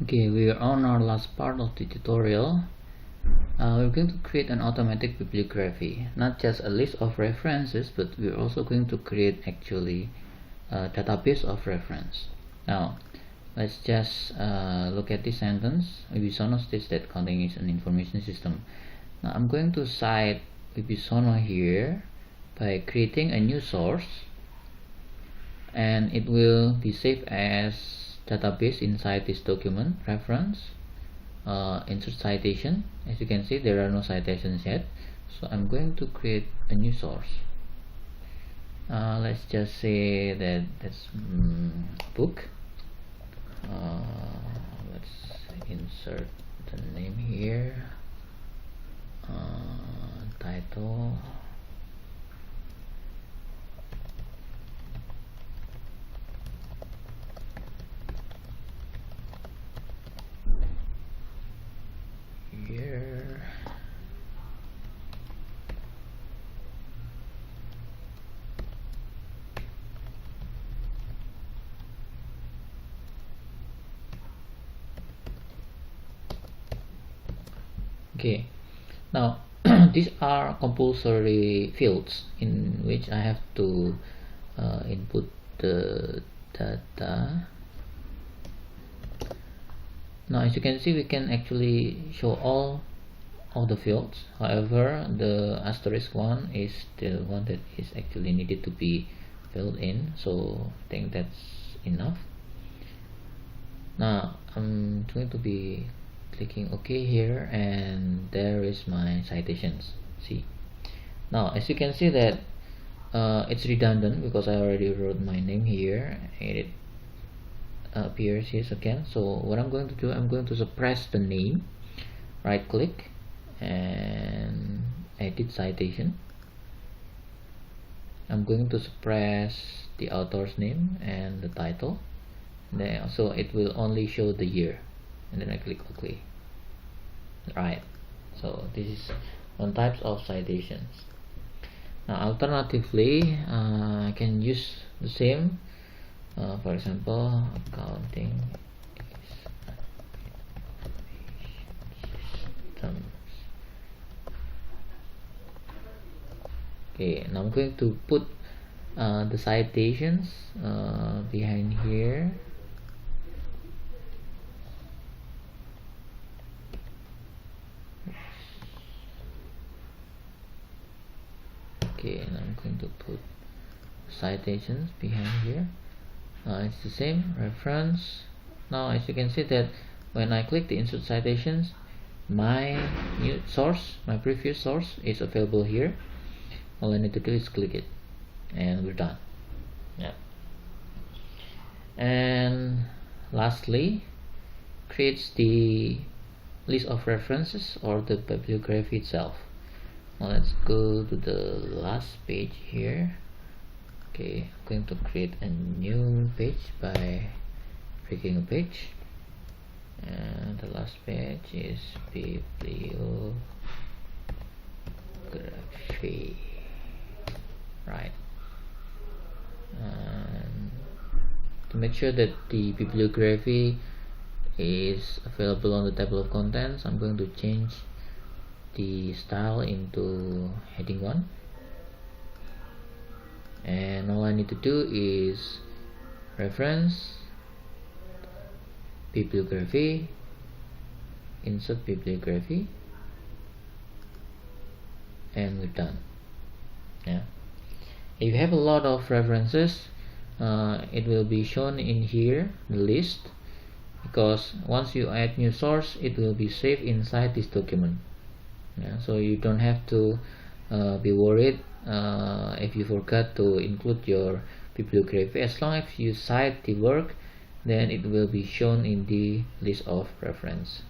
Okay, we are on our last part of the tutorial. We're going to create an automatic bibliography, not just a list of references, but we're also going to create actually a database of reference. Now, let's just look at this sentence. Wibisono states that accounting is an information system. Now, I'm going to cite Wibisono here by creating a new source, and it will be saved as database inside this document reference. Insert citation. As you can see, there are no citations yet, so I'm going to create a new source. Let's just say that that's book. Let's insert the name here, title, here, okay. Now these are compulsory fields in which I have to input the data. Now, as you can see, we can actually show all of the fields. However, the asterisk one is the one that is actually needed to be filled in, so I think that's enough. Now I'm going to be clicking OK here, and there is my citations. See, now as you can see that it's redundant because I already wrote my name here. It appears here again. So what I'm going to do, I'm going to suppress the name, right click and edit citation. I'm going to suppress the author's name and the title. There, so it will only show the year, and then I click OK. Right, so this is one types of citations. Now alternatively, I can use the same. For example, accounting systems. Okay, now I'm going to put the citations behind here. Okay, and I'm going to put citations behind here. It's the same reference. Now as you can see that when I click the insert citations, my new source, my previous source is available here. All I need to do is click it and we're done. Yeah. And lastly, creates the list of references or the bibliography itself. Now let's go to the last page here. Okay, I'm going to create a new page by clicking a page, and the last page is bibliography, right? And to make sure that the bibliography is available on the table of contents, I'm going to change the style into heading 1. And all I need to do is reference, bibliography, insert bibliography, and we're done. Yeah. If you have a lot of references, it will be shown in here, the list, because once you add new source, it will be saved inside this document. Yeah, so you don't have to be worried if you forgot to include your bibliography. As long as you cite the work, then it will be shown in the list of reference.